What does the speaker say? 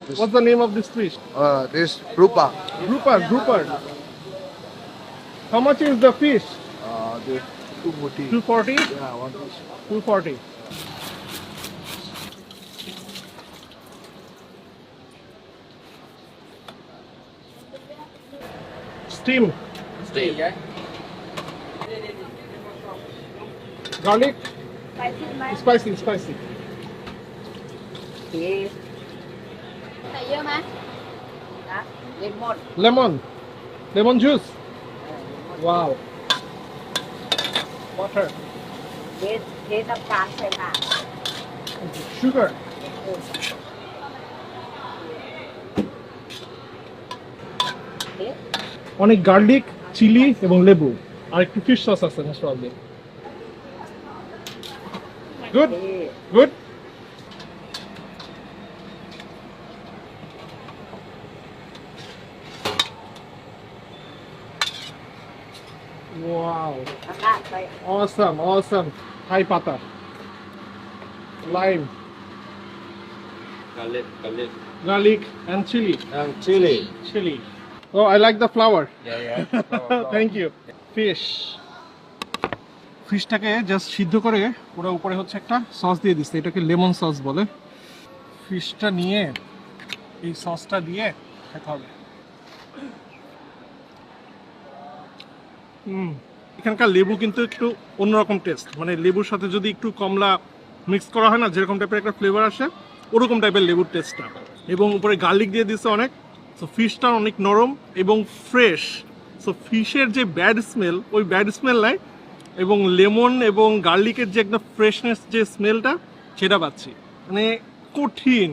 What's the name of this fish? This rupa. Grouper. How much is the fish? This 240. 240? Yeah, one fish. 240. Steam. Garlic. Spicy. ใส่เยอะไหมนะเลมอน Lemon juice. Wow. Water. เทน้ำตาลใส่ค่ะ Sugar. অনেক garlic, chilli এবং লেবু আর একটু fish sauce আছে most probably. Good. Wow. แล้วก็ใส่ Awesome. Thai pata. Lime, garlic and chili. Chili. Oh, I like the flour. Thank you. Fish. ফিশটাকে just সিদ্ধ করে পুরো উপরে হচ্ছে একটা সস দিয়ে দিচ্ছে, এটাকে লেমন সস বলে। ফিশটা নিয়ে এই সসটা দিয়ে খেতে হবে। এখানকার লেবু কিন্তু একটু অন্যরকম টেস্ট, মানে লেবুর সাথে যদি একটু কমলা মিক্স করা হয় না, যেরকম টাইপের একটা ফ্লেভার আসে ওরকম টাইপের লেবুর টেস্টটা। এবং উপরে গার্লিক দিয়ে দিচ্ছে অনেক। সো ফিশটা অনেক নরম এবং ফ্রেশ। সো ফিশের যে ব্যাড স্মেল, ওই ব্যাড স্মেল নাই, এবং লেমন এবং গার্লিকের যে একটা ফ্রেশনেস যে স্মেলটা সেটা পাচ্ছি, মানে কঠিন।